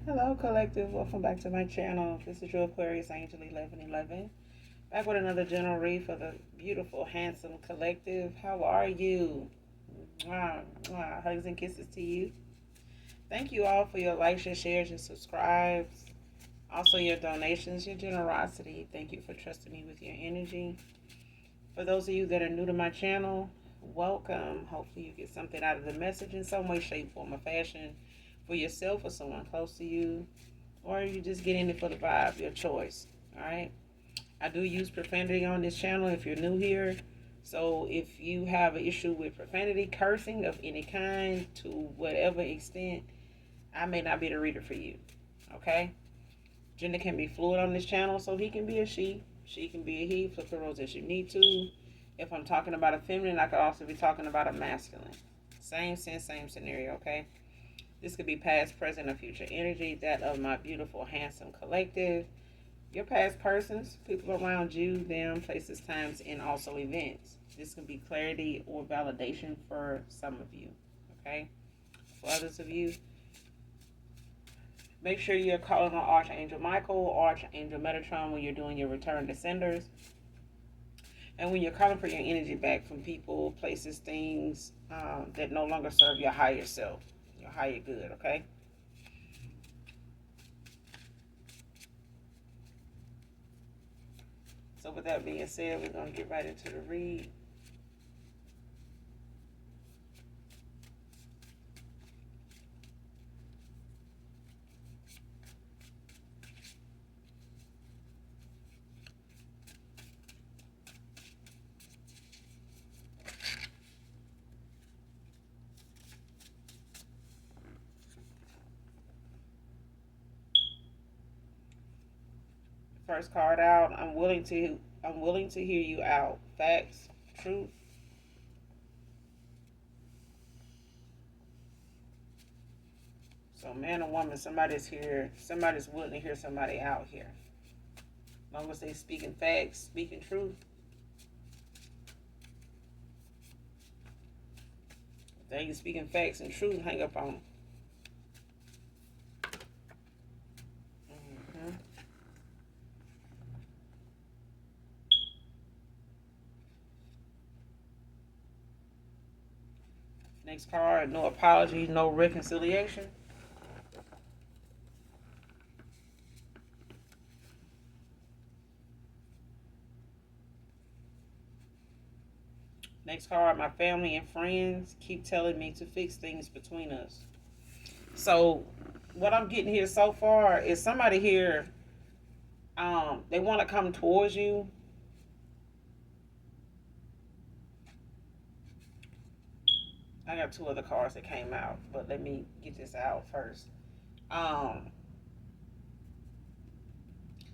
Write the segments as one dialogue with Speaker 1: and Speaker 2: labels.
Speaker 1: Hello, collective. Welcome back to my channel. This is your Aquarius Angel 1111. Back with another general read for the beautiful, handsome collective. How are you? Mwah, mwah. Hugs and kisses to you. Thank you all for your likes, your shares, your subscribes. Also, your donations, your generosity. Thank you for trusting me with your energy. For those of you that are new to my channel, welcome. Hopefully, you get something out of the message in some way, shape, form, or fashion for yourself or someone close to you, or you just get in it for the vibe, your choice. All right. I do use profanity on this channel if you're new here. So if you have an issue with profanity, cursing of any kind to whatever extent, I may not be the reader for you. Okay? Gender can be fluid on this channel, so he can be a she can be a he. Flip the roles as you need to. If I'm talking about a feminine, I could also be talking about a masculine. Same sense, same scenario, okay? This could be past, present, or future energy, that of my beautiful, handsome collective. Your past persons, people around you, them, places, times, and also events. This can be clarity or validation for some of you, okay? For others of you, make sure you're calling on Archangel Michael, Archangel Metatron when you're doing your return to senders. And when you're calling for your energy back from people, places, things that no longer serve your higher self, your higher good, okay? So with that being said, we're going to get right into the read. First card out, I'm willing to hear you out. Facts, truth. So man or woman, somebody's here, somebody's willing to hear somebody out here. As long as they speaking facts, speaking truth. If they ain't speaking facts and truth, hang up on them. Mm-hmm. Next card, no apology, no reconciliation. Next card, my family and friends keep telling me to fix things between us. So what I'm getting here so far is somebody here, they want to come towards you. I got two other cards that came out, but let me get this out first. Um,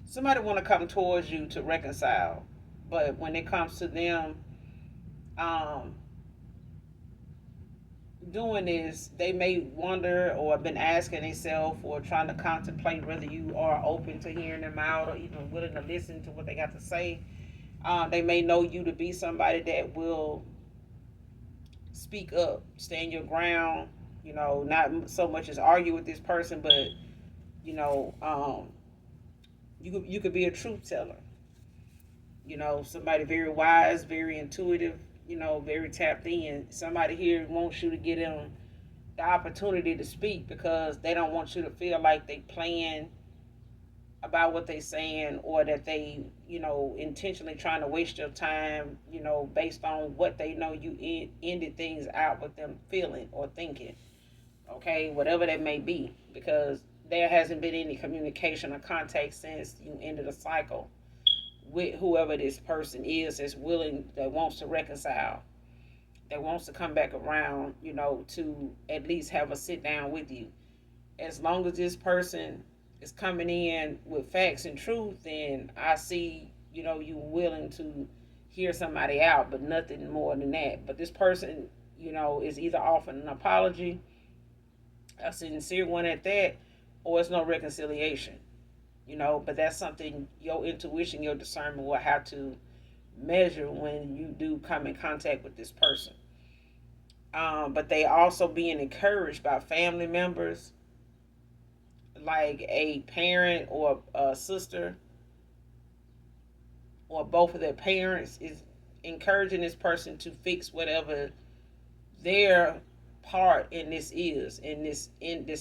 Speaker 1: Somebody want to come towards you to reconcile, but when it comes to them um, doing this, they may wonder or have been asking themselves or trying to contemplate whether you are open to hearing them out or even willing to listen to what they got to say. They may know you to be somebody that will speak up, stand your ground. Not so much as argue with this person, but you know, you could be a truth teller. Somebody very wise, very intuitive. Very tapped in. Somebody here wants you to get them the opportunity to speak because they don't want you to feel like they playing about what they saying or that they intentionally trying to waste your time based on what they know you ended things out with them feeling or thinking, okay, whatever that may be, because there hasn't been any communication or contact since you ended a cycle with whoever this person is that's willing, that wants to reconcile, that wants to come back around, to at least have a sit down with you. As long as this person is coming in with facts and truth, then I see, you willing to hear somebody out, but nothing more than that. But this person, is either offering an apology, a sincere one at that, or it's no reconciliation. But that's something your intuition, your discernment will have to measure when you do come in contact with this person. But they also being encouraged by family members, like a parent or a sister or both of their parents is encouraging this person to fix whatever their part in this is, in this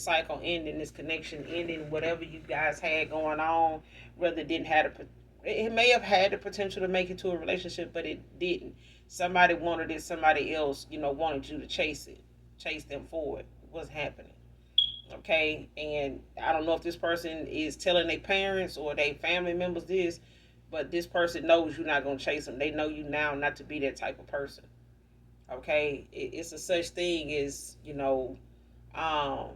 Speaker 1: cycle ending, this connection ending, whatever you guys had going on, whether it didn't have it may have had the potential to make it to a relationship, but it didn't. Somebody wanted it, somebody else, wanted you to chase it, chase them forward. What's happening? Okay, and I don't know if this person is telling their parents or their family members this, but this person knows you're not gonna chase them. They know you now not to be that type of person. Okay, it's a such thing as um,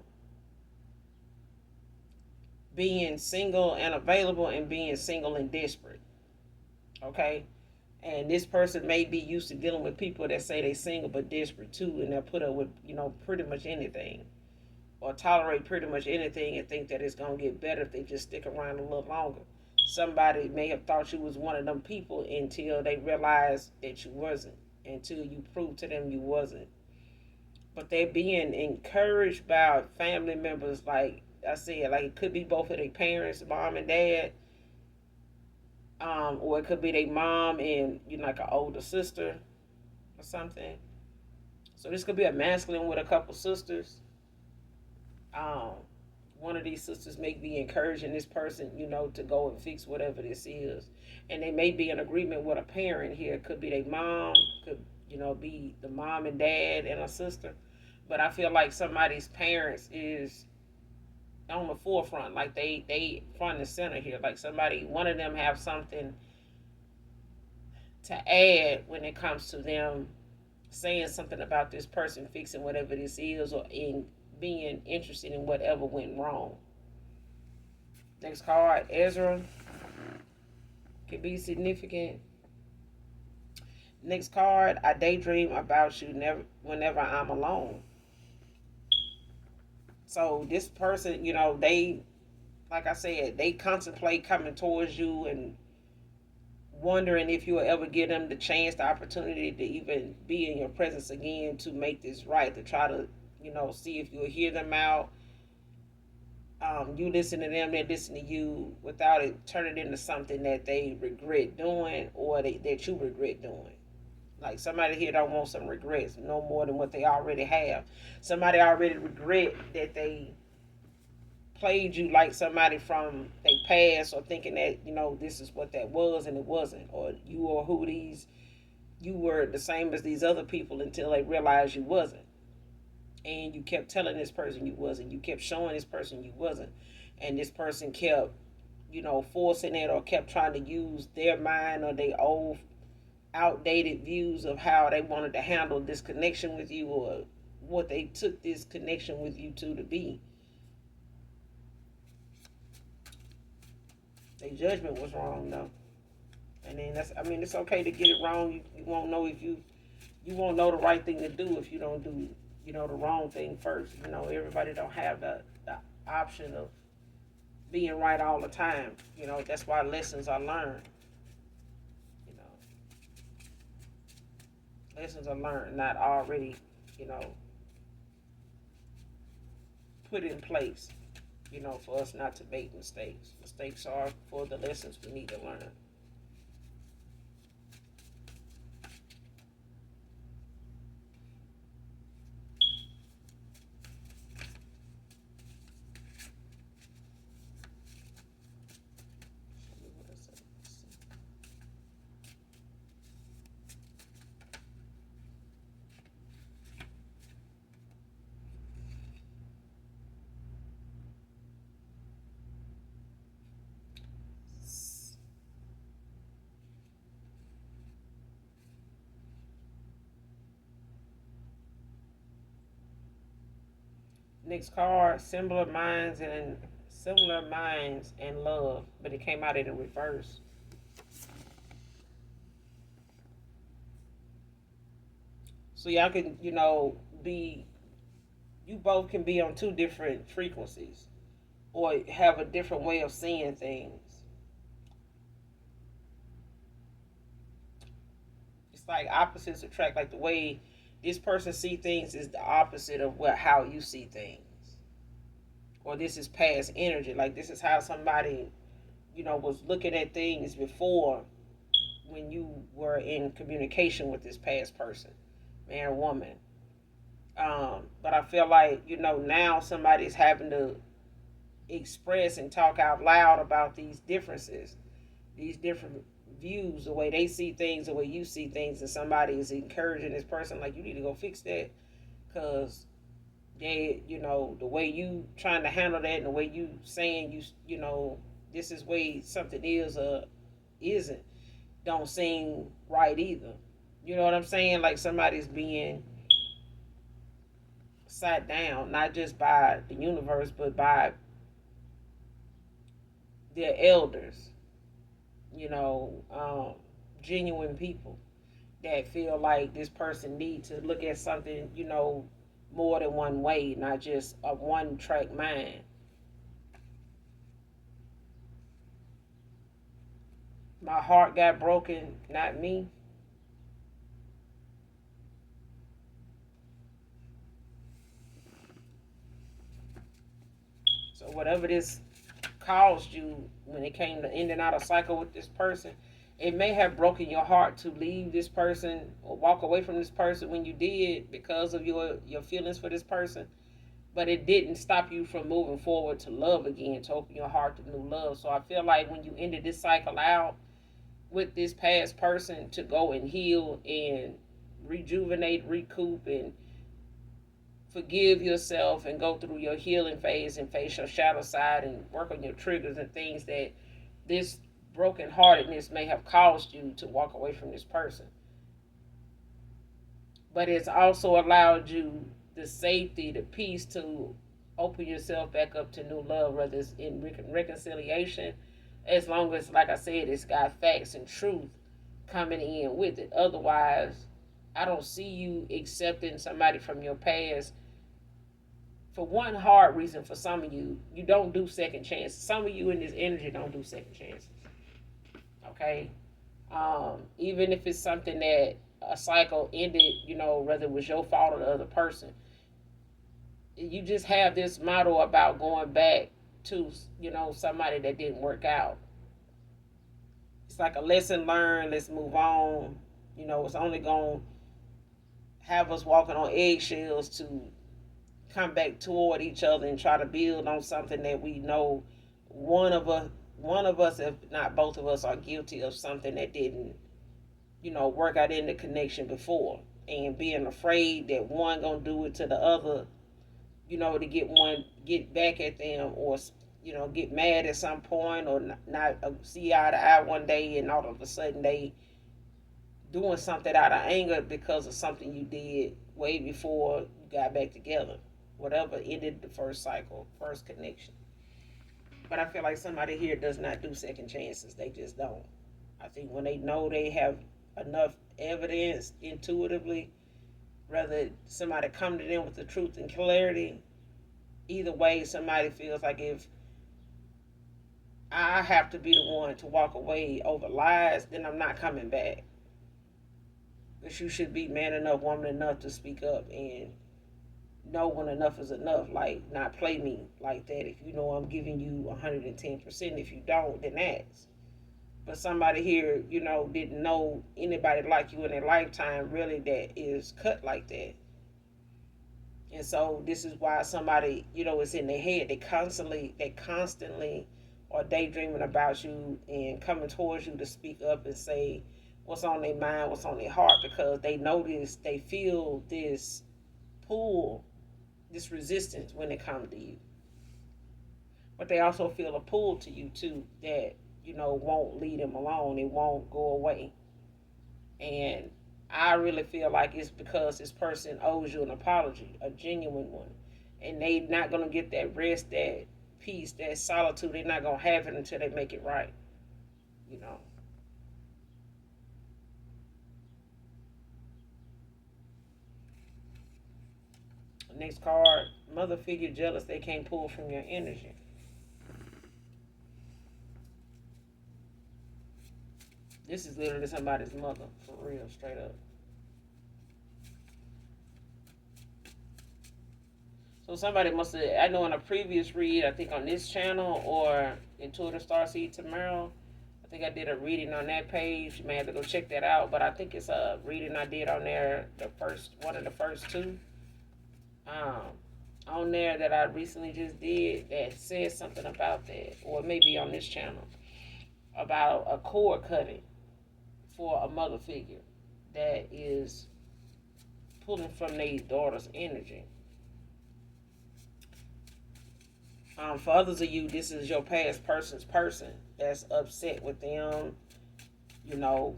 Speaker 1: being single and available and being single and desperate. Okay, and this person may be used to dealing with people that say they single but desperate too, and they'll put up with pretty much anything or tolerate pretty much anything and think that it's gonna get better if they just stick around a little longer. Somebody may have thought you was one of them people until they realized that you wasn't, until you proved to them you wasn't. But they're being encouraged by family members, like I said, like it could be both of their parents, mom and dad, or it could be their mom and like an older sister or something. So this could be a masculine with a couple sisters. Um, One of these sisters may be encouraging this person, to go and fix whatever this is, and they may be in agreement with a parent here. It could be their mom, could be the mom and dad and a sister. But I feel like somebody's parents is on the forefront, like they front and center here. Like somebody, one of them have something to add when it comes to them saying something about this person fixing whatever this is, or in being interested in whatever went wrong. Next card, Ezra, could be significant. Next card, I daydream about you never whenever I'm alone. So this person, they, like I said, they contemplate coming towards you and wondering if you'll ever give them the chance, the opportunity to even be in your presence again to make this right, to try to, see if you'll hear them out. You listen to them, they listen to you without it turning into something that they regret doing or that you regret doing. Like somebody here don't want some regrets no more than what they already have. Somebody already regret that they played you like somebody from their past, or thinking that this is what that was and it wasn't, or you were the same as these other people until they realized you wasn't, and you kept telling this person you wasn't, you kept showing this person you wasn't, and this person kept forcing it, or kept trying to use their mind or their old outdated views of how they wanted to handle this connection with you, or what they took this connection with you to be. Their judgment was wrong though. And then it's okay to get it wrong. You won't know if you won't know the right thing to do if you don't do the wrong thing first. Everybody don't have the option of being right all the time. That's why lessons are learned. You know, Lessons are learned, not already you know put in place. For us not to make mistakes. Mistakes are for the lessons we need to learn. Next card, similar minds and love, but it came out in the reverse. So y'all can, be you both can be on two different frequencies or have a different way of seeing things. It's like opposites attract. Like the way this person see things is the opposite of how you see things. or this is past energy. Like this is how somebody, was looking at things before when you were in communication with this past person, man or woman. But I feel like, now somebody's having to express and talk out loud about these differences, these different views, the way they see things, the way you see things, and somebody is encouraging this person, like, you need to go fix that, because the way you trying to handle that and the way you saying this is way something is or isn't, don't seem right either. You know what I'm saying? Like somebody's being sat down, not just by the universe, but by their elders, you know, genuine people that feel like this person needs to look at something, more than one way, not just a one track mind. My heart got broken, not me. So whatever this caused you when it came to ending out a cycle with this person, it may have broken your heart to leave this person or walk away from this person when you did because of your feelings for this person. But it didn't stop you from moving forward to love again, to open your heart to new love. So I feel like when you ended this cycle out with this past person, to go and heal and rejuvenate, recoup, and forgive yourself and go through your healing phase and face your shadow side and work on your triggers and things that this brokenheartedness may have caused you to walk away from this person. But it's also allowed you the safety, the peace to open yourself back up to new love, whether it's in reconciliation, as long as, like I said, it's got facts and truth coming in with it. Otherwise, I don't see you accepting somebody from your past. For one hard reason, for some of you, you don't do second chances. Some of you in this energy don't do second chances. Okay? Even if it's something that a cycle ended, whether it was your fault or the other person, you just have this motto about going back to, somebody that didn't work out. It's like a lesson learned, let's move on. It's only going to have us walking on eggshells to come back toward each other and try to build on something that we know one of us if not both of us are guilty of something that didn't work out in the connection before, and being afraid that one gonna do it to the other, to get back at them, or get mad at some point, or not see eye to eye one day, and all of a sudden they doing something out of anger because of something you did way before you got back together, whatever ended the first cycle, first connection. But I feel like somebody here does not do second chances. They just don't. I think when they know they have enough evidence intuitively, rather somebody come to them with the truth and clarity, either way, somebody feels like, if I have to be the one to walk away over lies, then I'm not coming back. But you should be man enough, woman enough to speak up and know when enough is enough. Like, not play me like that. If you know I'm giving you 110%, if you don't, then ask. But somebody here, didn't know anybody like you in their lifetime, really, that is cut like that. And so this is why somebody, is in their head. They constantly are daydreaming about you and coming towards you to speak up and say what's on their mind, what's on their heart, because they feel this pull, this resistance when it comes to you. But they also feel a pull to you too that, won't leave them alone. It won't go away. And I really feel like it's because this person owes you an apology, a genuine one. And they not gonna get that rest, that peace, that solitude. They're not gonna have it until they make it right. You know. Next card, mother figure jealous they can't pull from your energy. This is literally somebody's mother, for real, straight up. So somebody must have, I know in a previous read, I think on this channel or Intuitive Starseed Tomorrow, I think I did a reading on that page. You may have to go check that out, but I think it's a reading I did on there, the first one of the first two. Um, on there that I recently just did that says something about that, or maybe on this channel about a cord cutting for a mother figure that is pulling from their daughter's energy. For others of you, this is your past person's person that's upset with them, you know,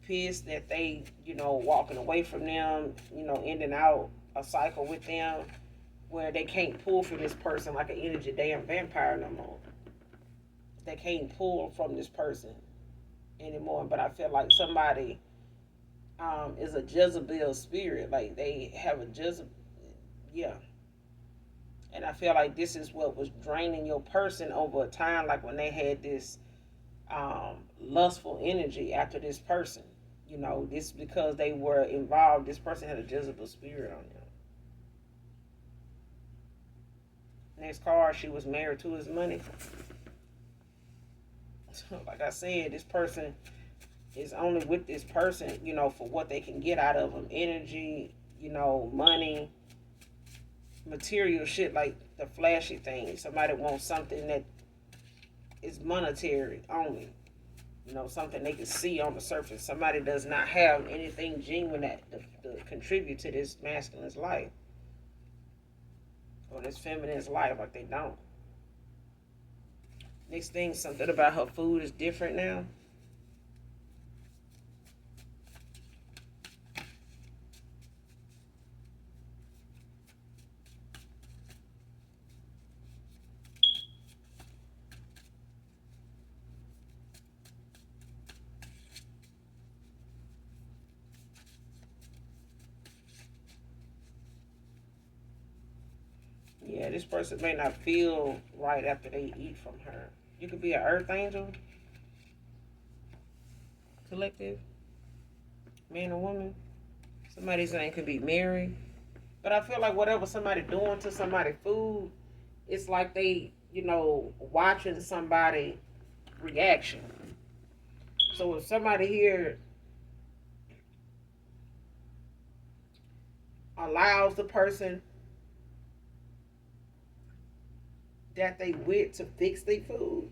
Speaker 1: pissed that they, walking away from them, ending out a cycle with them where they can't pull from this person like an energy damn vampire no more. They can't pull from this person anymore. But I feel like somebody is a Jezebel spirit. Like they have a Jezebel. Yeah. And I feel like this is what was draining your person over a time, like when they had this lustful energy after this person. This because they were involved. This person had a Jezebel spirit on them. Next card, she was married to his money. So, like I said, this person is only with this person, for what they can get out of them. Energy, money, material shit, like the flashy things. Somebody wants something that is monetary only. Something they can see on the surface. Somebody does not have anything genuine that to contribute to this masculine's life. Or this feminine's life, like they don't. Next thing, something about her food is different now. Yeah, this person may not feel right after they eat from her. You could be an earth angel, collective, man or woman. Somebody's name could be Mary. But I feel like whatever somebody doing to somebody food, it's like they, watching somebody reaction. So if somebody here allows the person that they with to fix their food,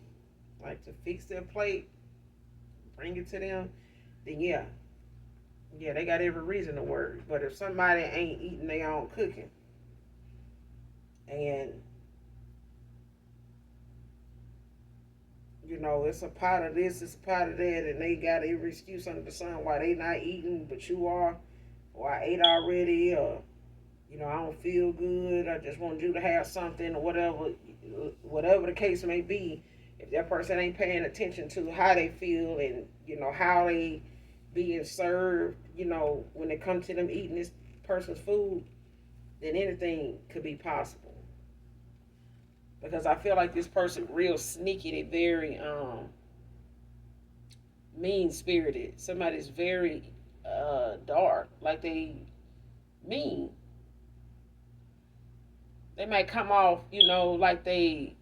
Speaker 1: like to fix their plate, bring it to them, then yeah, they got every reason to worry. But if somebody ain't eating their own cooking, and it's a pot of this, it's a pot of that, and they got every excuse under the sun why they not eating, but you are, or I ate already, or I don't feel good, I just want you to have something, or whatever the case may be. If that person ain't paying attention to how they feel and how they being served, when it comes to them eating this person's food, then anything could be possible. Because I feel like this person real sneaky, they very mean spirited. Somebody's very dark, like they mean. They might come off, like they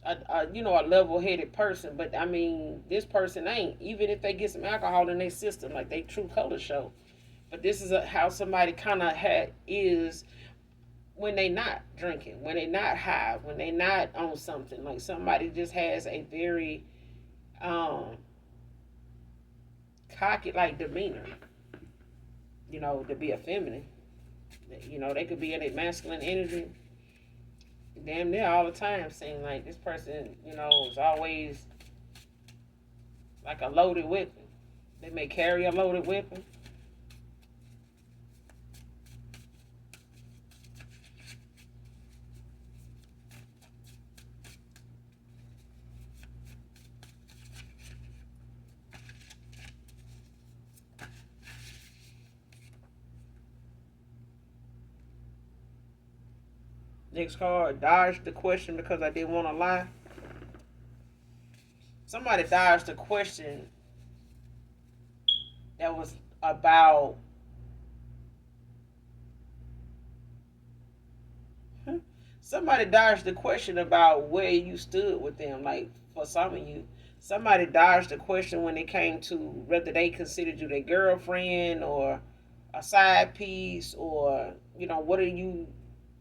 Speaker 1: a level-headed person, but I mean, this person ain't. Even if they get some alcohol in their system, like they true color show. But this is how somebody kind of is when they not drinking, when they not high, when they not on something. Like somebody just has a very cocky like demeanor. To be a feminine. They could be in a masculine energy damn near all the time, seem like this person, is always like a loaded weapon. They may carry a loaded weapon. Next card, dodged the question because I didn't want to lie. Somebody dodged the question that was about somebody dodged the question about where you stood with them. Like for some of you, somebody dodged the question when it came to whether they considered you their girlfriend or a side piece, or what are you.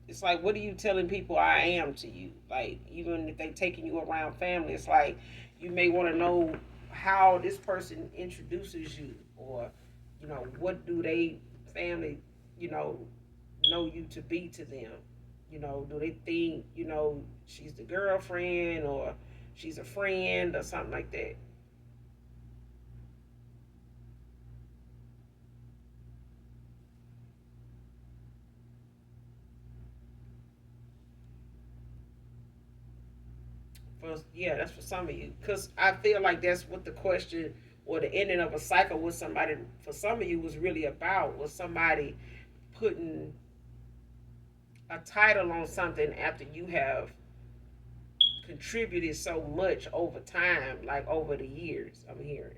Speaker 1: It's like, what are you telling people I am to you? Like, even if they taking you around family, it's like you may want to know how this person introduces you, or what do they family, you know you to be to them. Do they think she's the girlfriend, or she's a friend, or something like that? For Yeah, that's for some of you, because I feel like that's what the question or the ending of a cycle with somebody for some of you was really about, was somebody putting a title on something after you have contributed so much over time, like over the years. I'm hearing.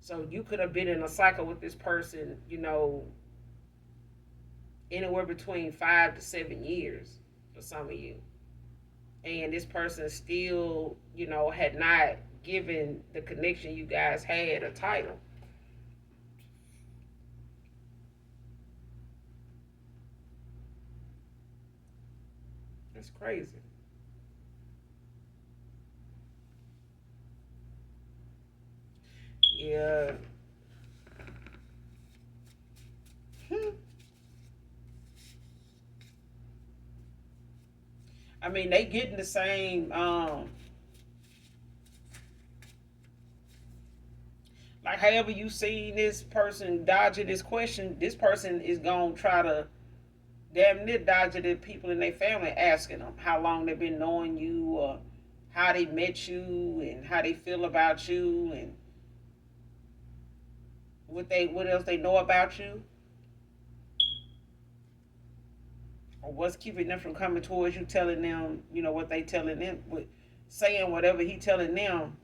Speaker 1: So you could have been in a cycle with this person, anywhere between 5 to 7 years for some of you. And this person still, had not given the connection you guys had a title. That's crazy. Yeah. I mean, they getting the same. Like, however you seen this person dodging this question, this person is gonna try to damn near dodge the people in their family asking them how long they've been knowing you, or how they met you, and how they feel about you, and what else they know about you, or what's keeping them from coming towards you, telling them what they telling them, saying whatever he telling them.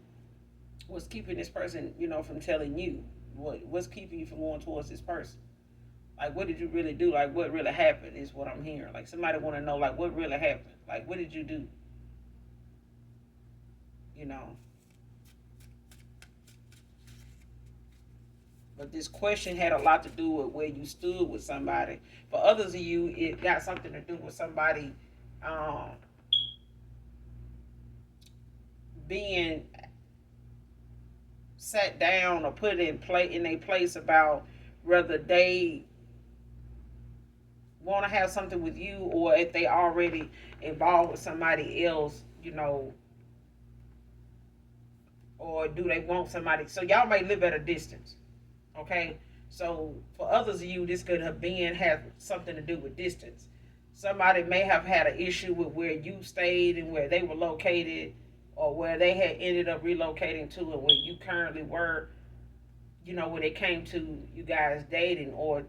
Speaker 1: What's keeping this person from telling you? What's keeping you from going towards this person? Like, what did you really do? Like, what really happened is what I'm hearing. Like, somebody want to know, like, what really happened? Like, what did you do? You know. But this question had a lot to do with where you stood with somebody. For others of you, it got something to do with somebody um, being sat down or put in a place about whether they want to have something with you, or if they already involved with somebody else, or do they want somebody? So y'all may live at a distance, okay? So for others of you, this could have been have something to do with distance. Somebody may have had an issue with where you stayed and where they were located, or where they had ended up relocating to, and where you currently were. When it came to you guys dating, or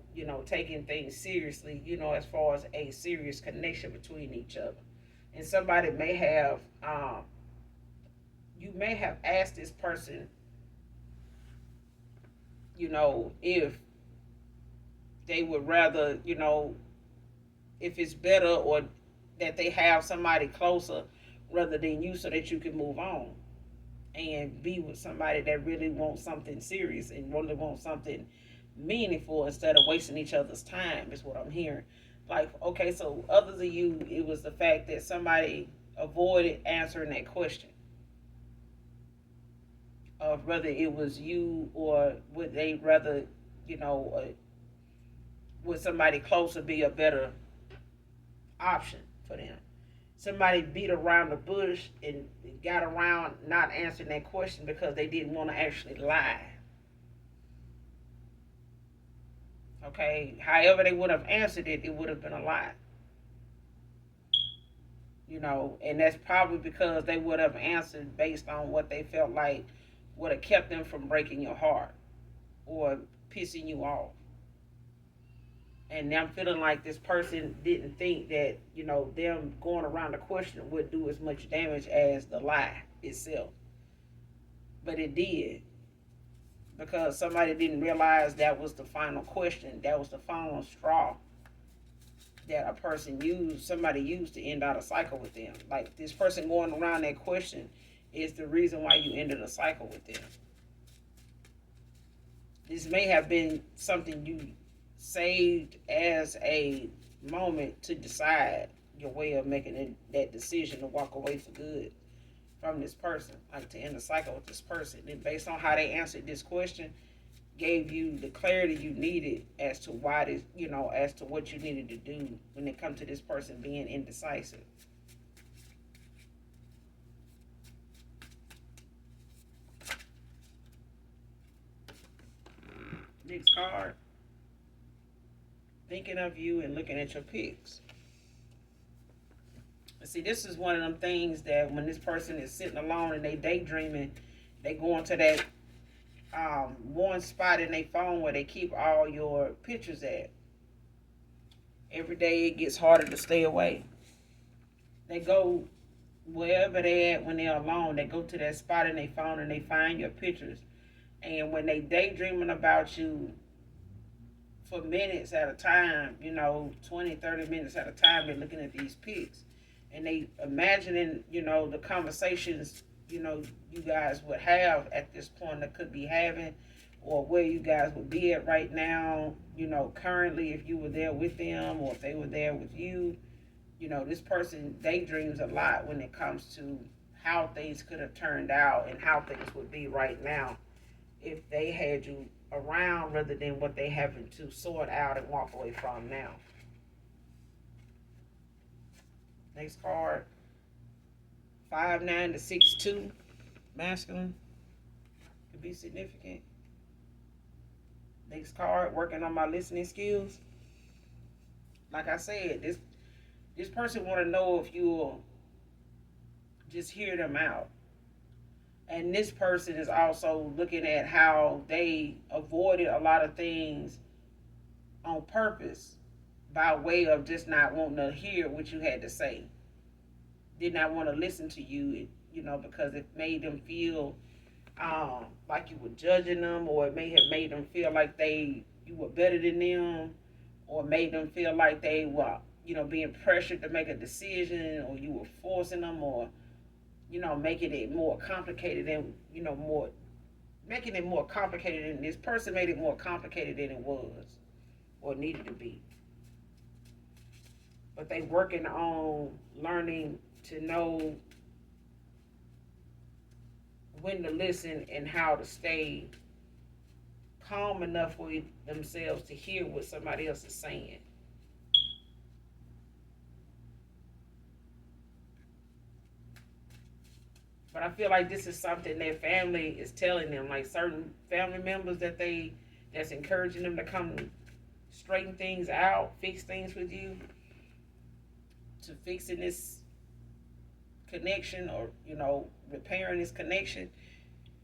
Speaker 1: taking things seriously. As far as a serious connection between each other, and somebody may have you may have asked this person, if they would rather, if it's better, or that they have somebody closer rather than you, so that you can move on and be with somebody that really wants something serious and really wants something meaningful, instead of wasting each other's time, is what I'm hearing. Like, okay, so others of you, it was the fact that somebody avoided answering that question of whether it was you, or would they rather, you know, uh, would somebody closer be a better option for them? Somebody beat around the bush and got around not answering that question because they didn't want to actually lie. Okay, however they would have answered it, it would have been a lie. And that's probably because they would have answered based on what they felt like would have kept them from breaking your heart or pissing you off. And I'm feeling like this person didn't think that, them going around the question would do as much damage as the lie itself. But it did, because somebody didn't realize that was the final question. That was the final straw. that a person used, somebody used to end out a cycle with them. Like this person going around that question is the reason why you ended a cycle with them. This may have been something you saved as a moment to decide your way of making that decision to walk away for good from this person, like to end a cycle with this person. And based on how they answered this question, gave you the clarity you needed as to why this, as to what you needed to do when it comes to this person being indecisive. Next card. Thinking of you and looking at your pics. See, this is one of them things that when this person is sitting alone and they daydreaming, they go into that one spot in their phone where they keep all your pictures at. Every day it gets harder to stay away. They go wherever they at when they're alone. They go to that spot in their phone and they find your pictures. And when they daydreaming about you for minutes at a time, 20, 30 minutes at a time, they're looking at these pics. And they imagining, the conversations, you guys would have at this point that could be having, or where you guys would be at right now, currently if you were there with them or if they were there with you. This person daydreams a lot when it comes to how things could have turned out and how things would be right now if they had you around rather than what they having to sort out and walk away from now. Next card. 5'9" to 6'2", masculine, could be significant. Next card. Working on my listening skills. Like I said, this person want to know if you'll just hear them out. And this person is also looking at how they avoided a lot of things on purpose by way of just not wanting to hear what you had to say. Did not want to listen to you, because it made them feel like you were judging them, or it may have made them feel like you were better than them, or made them feel like they were, being pressured to make a decision, or you were forcing them, or, making it more complicated than, making it more complicated than this person made it more complicated than it was or needed to be. But they working on learning to know when to listen and how to stay calm enough for themselves to hear what somebody else is saying. But I feel like this is something their family is telling them, like certain family members that's encouraging them to come straighten things out, fix things with you, to fixing this connection, or repairing this connection.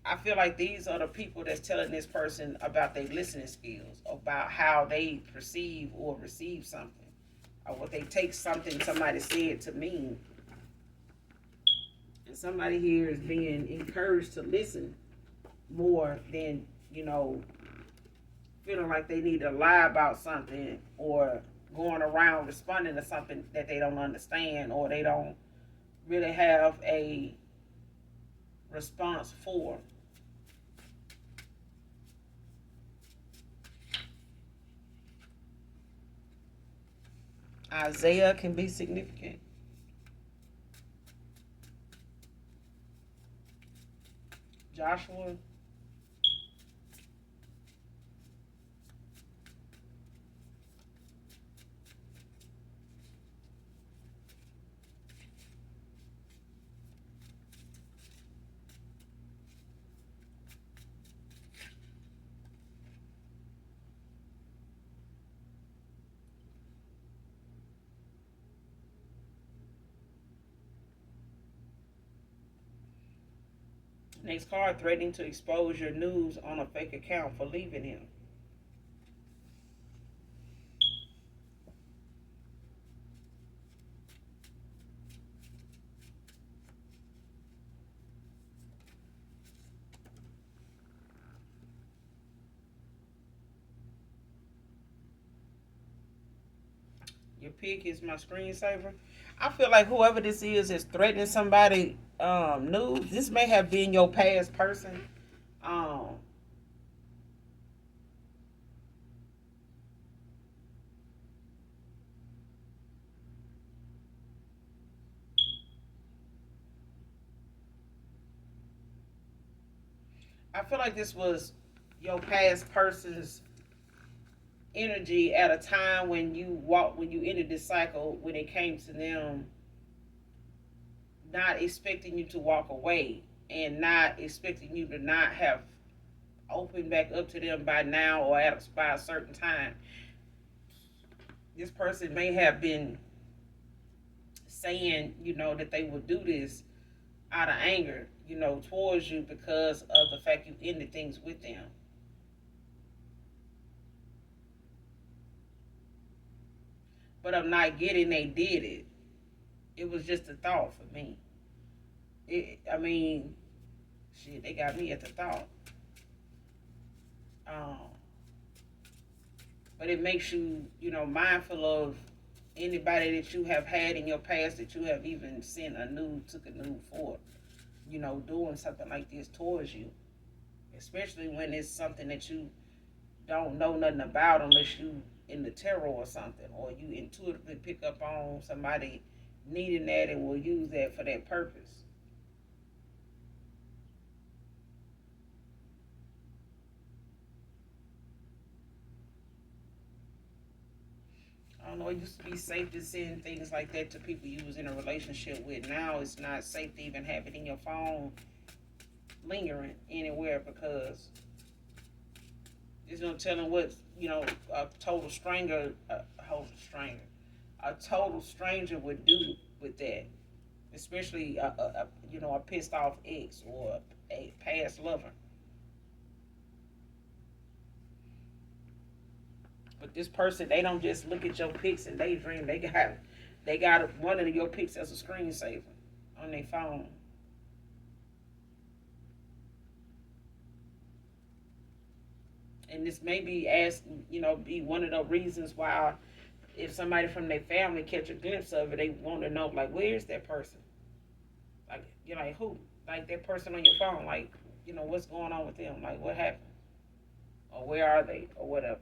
Speaker 1: I feel like these are the people that's telling this person about their listening skills, about how they perceive or receive something, or what they take something somebody said to mean. And somebody here is being encouraged to listen more than, feeling like they need to lie about something, or going around responding to something that they don't understand, or they don't really have a response for. Isaiah can be significant. Joshua. Next card, threatening to expose your news on a fake account for leaving him. Your pick is my screensaver. I feel like whoever this is threatening somebody new. This may have been your past person. Um, I feel like this was your past person's energy at a time when you entered this cycle, when it came to them not expecting you to walk away and not expecting you to not have opened back up to them by now or by a certain time. This person may have been saying, that they would do this out of anger, towards you because of the fact you ended things with them. But I'm not getting they did it. It was just a thought for me. I mean, shit, they got me at the thought. Um, but it makes you, mindful of anybody that you have had in your past that you have even took a nude for, doing something like this towards you. Especially when it's something that you don't know nothing about unless you in the tarot or something, or you intuitively pick up on somebody needing that and will use that for that purpose. I don't know, it used to be safe to send things like that to people you was in a relationship with. Now it's not safe to even have it in your phone lingering anywhere because there's no telling what, a total stranger, a total stranger would do with that. Especially, a pissed off ex or a past lover. But this person, they don't just look at your pics and daydream. They got one of your pics as a screensaver on their phone. And this may be be one of the reasons why if somebody from their family catch a glimpse of it, they want to know like where's that person? Like you're like who? Like that person on your phone? Like what's going on with them? Like what happened? Or where are they? Or whatever.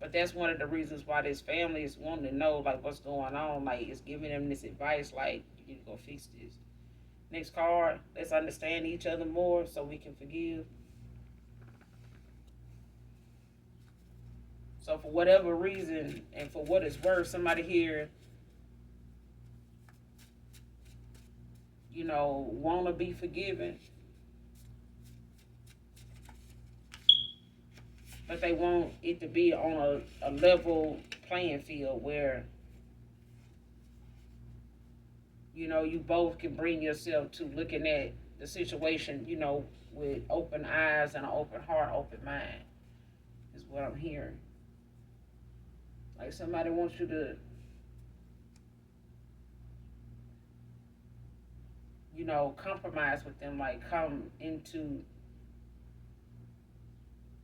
Speaker 1: But that's one of the reasons why this family is wanting to know like what's going on. Like it's giving them this advice like you need to go fix this. Next card, let's understand each other more so we can forgive. So for whatever reason and for what it's worth, somebody here, wanna be forgiven, but they want it to be on a level playing field where you both can bring yourself to looking at the situation, with open eyes and an open heart, open mind. Is what I'm hearing. Like somebody wants you to, compromise with them, like come into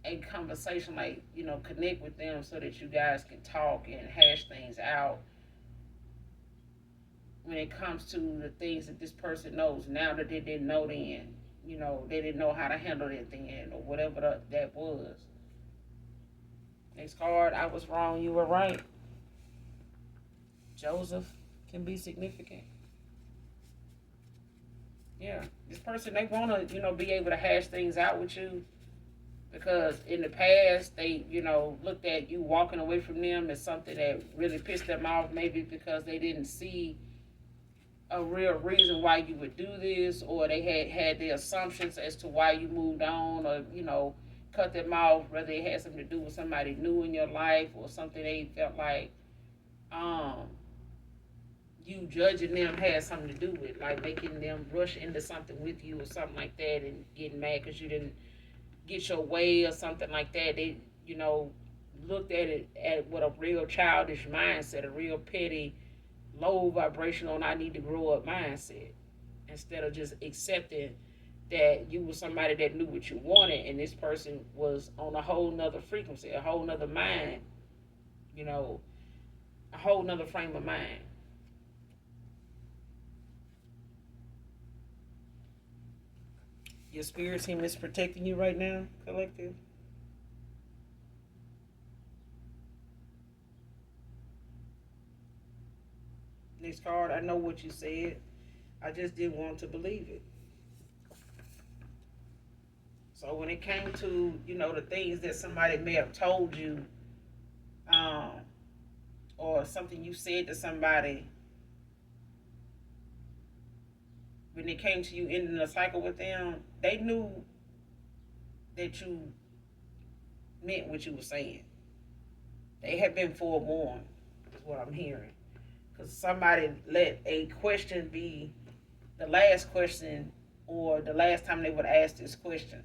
Speaker 1: a conversation, like, connect with them so that you guys can talk and hash things out when it comes to the things that this person knows now that they didn't know then. They didn't know how to handle that then or whatever that was. Next card, I was wrong, you were right. Joseph can be significant. Yeah, this person, they want to, be able to hash things out with you because in the past they, looked at you walking away from them as something that really pissed them off, maybe because they didn't see a real reason why you would do this, or they had their assumptions as to why you moved on, or cut them off, whether it had something to do with somebody new in your life or something they felt like um you judging them had something to do with, like making them rush into something with you or something like that, and getting mad because you didn't get your way or something like that. They, looked at it with a real childish mindset, a real petty, low vibrational, I need to grow up mindset, instead of just accepting that you were somebody that knew what you wanted and this person was on a whole nother frequency, a whole nother mind you know, a whole nother frame of mind. Your spirit team is protecting you right now, collective. Next card, I know what you said. I just didn't want to believe it. So when it came to, the things that somebody may have told you, um, or something you said to somebody, when it came to you ending a cycle with them, they knew that you meant what you were saying. They had been forewarned, is what I'm hearing. Because somebody let a question be the last question or the last time they would ask this question.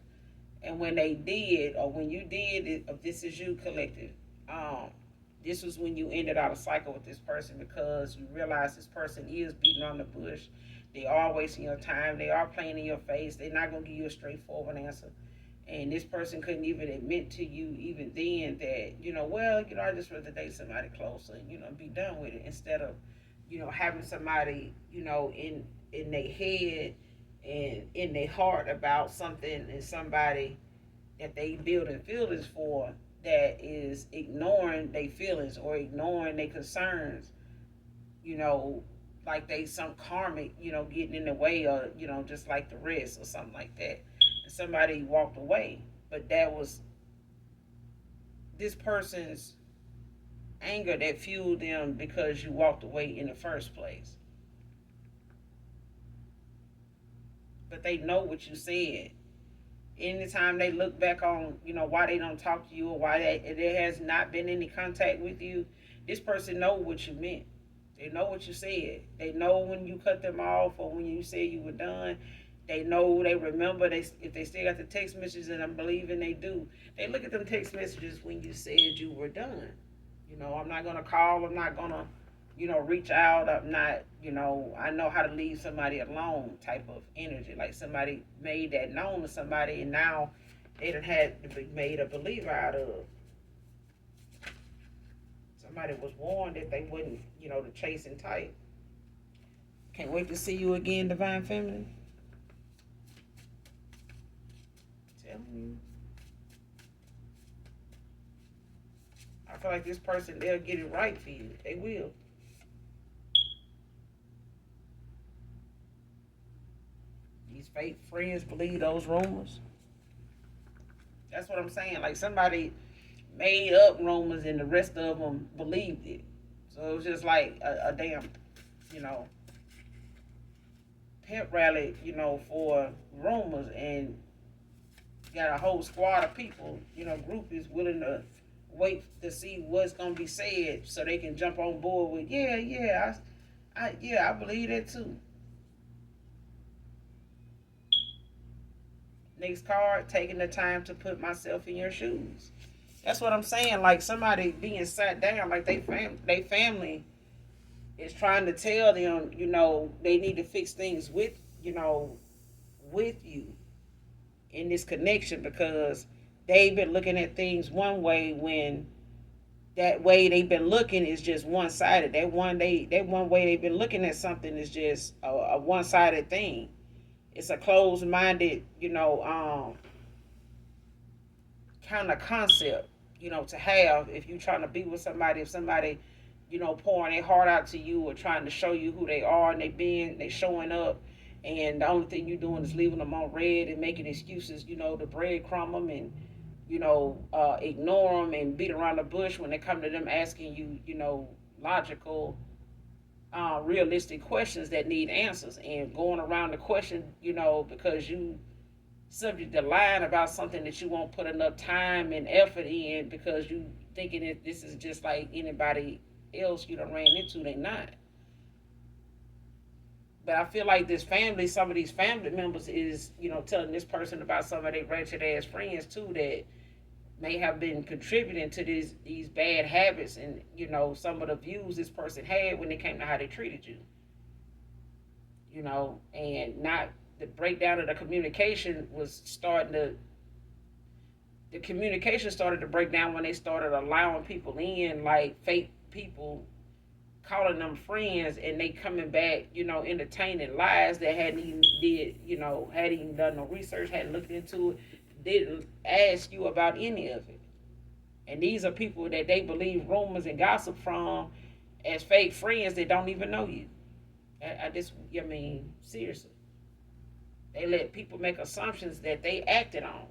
Speaker 1: And when they did, or when you did it, of This Is You Collective, um, this was when you ended out a cycle with this person because you realize this person is beating on the bush. They are wasting your time. They are playing in your face. They're not going to give you a straightforward answer. And this person couldn't even admit to you even then that, well, I just rather date somebody closer and, be done with it instead of, having somebody, in their head and in their heart about something and somebody that they building feelings for that is ignoring their feelings or ignoring their concerns, you know, like they some karmic, getting in the way or, just like the rest or something like that. And somebody walked away. But that was this person's anger that fueled them because you walked away in the first place. But they know what you said. Anytime they look back on, why they don't talk to you or why there has not been any contact with you, this person know what you meant. They know what you said. They know when you cut them off or when you said you were done. They know, they remember, if they still got the text messages, and I'm believing they do. They look at them text messages when you said you were done. I'm not going to call. I'm not going to, reach out. I'm not, I know how to leave somebody alone type of energy. Like somebody made that known to somebody and now they done had to be made a believer out of. Somebody was warned that they wouldn't, the chasing type. Can't wait to see you again, Divine Feminine. Telling you. I feel like this person, they'll get it right for you. They will. These fake friends believe those rumors. That's what I'm saying. Like somebody made up rumors and the rest of them believed it. So it was just like a damn, you know, pep rally, for rumors and got a whole squad of people, group is willing to wait to see what's gonna be said so they can jump on board with yeah, I believe that too. Next card, taking the time to put myself in your shoes. That's what I'm saying. Like somebody being sat down, like they family is trying to tell them, they need to fix things with you in this connection because they've been looking at things one way when that way they've been looking is just one sided. That one way they've been looking at something is just a one sided thing. It's a closed minded, kind of concept, to have if you're trying to be with somebody, if somebody, pouring their heart out to you or trying to show you who they are and they showing up and the only thing you're doing is leaving them on red and making excuses, to breadcrumb them and, ignore them and beat around the bush when they come to them asking you, logical, realistic questions that need answers and going around the question, because you subject to lying about something that you won't put enough time and effort in because you thinking that this is just like anybody else you done ran into. They not. But I feel like some of these family members is, telling this person about some of their wretched ass friends too that may have been contributing to these bad habits and, some of the views this person had when it came to how they treated you. And not the breakdown of the communication was starting to the communication started to break down when they started allowing people in, like fake people, calling them friends, and they coming back, entertaining lies that hadn't even did, hadn't even done no research, hadn't looked into it, didn't ask you about any of it. And these are people that they believe rumors and gossip from as fake friends that don't even know you. Seriously. They let people make assumptions that they acted on.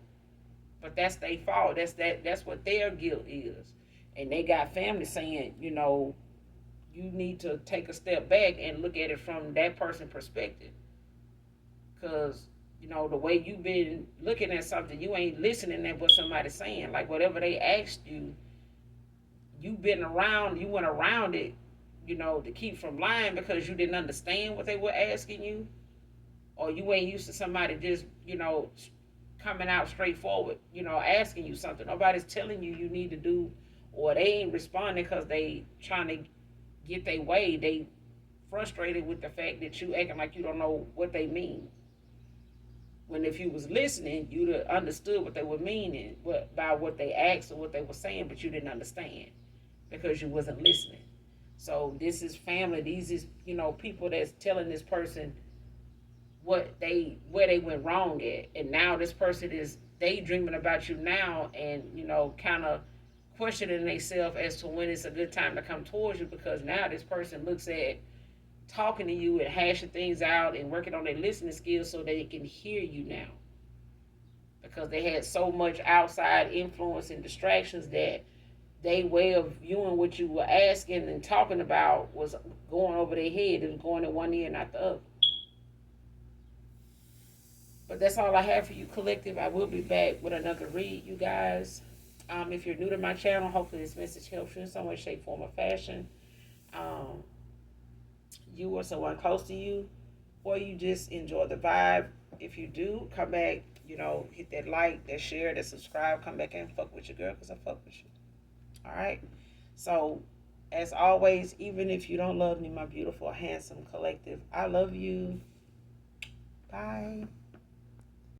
Speaker 1: But that's their fault. That's what their guilt is. And they got family saying, you need to take a step back and look at it from that person's perspective. Because, the way you've been looking at something, you ain't listening at what somebody's saying. Like whatever they asked you, you went around it, to keep from lying because you didn't understand what they were asking you. Or you ain't used to somebody just, coming out straightforward, asking you something. Nobody's telling you need to do, or they ain't responding because they trying to get their way. They frustrated with the fact that you acting like you don't know what they mean. When if you was listening, you'd have understood what they were meaning by what they asked or what they were saying, but you didn't understand because you wasn't listening. So this is family. These is people that's telling this person where they went wrong at, and now this person is daydreaming about you now, and kind of questioning themselves as to when it's a good time to come towards you, because now this person looks at talking to you and hashing things out and working on their listening skills so they can hear you now, because they had so much outside influence and distractions that they way of viewing what you were asking and talking about was going over their head and going in one ear and not the other. But that's all I have for you, collective. I will be back with another read, you guys. If you're new to my channel, hopefully this message helps you in some way, shape, form, or fashion. Um, you or someone close to you, or you just enjoy the vibe. If you do, come back, hit that like, that share, that subscribe. Come back and fuck with your girl because I fuck with you. All right? So, as always, even if you don't love me, my beautiful, handsome collective, I love you. Bye.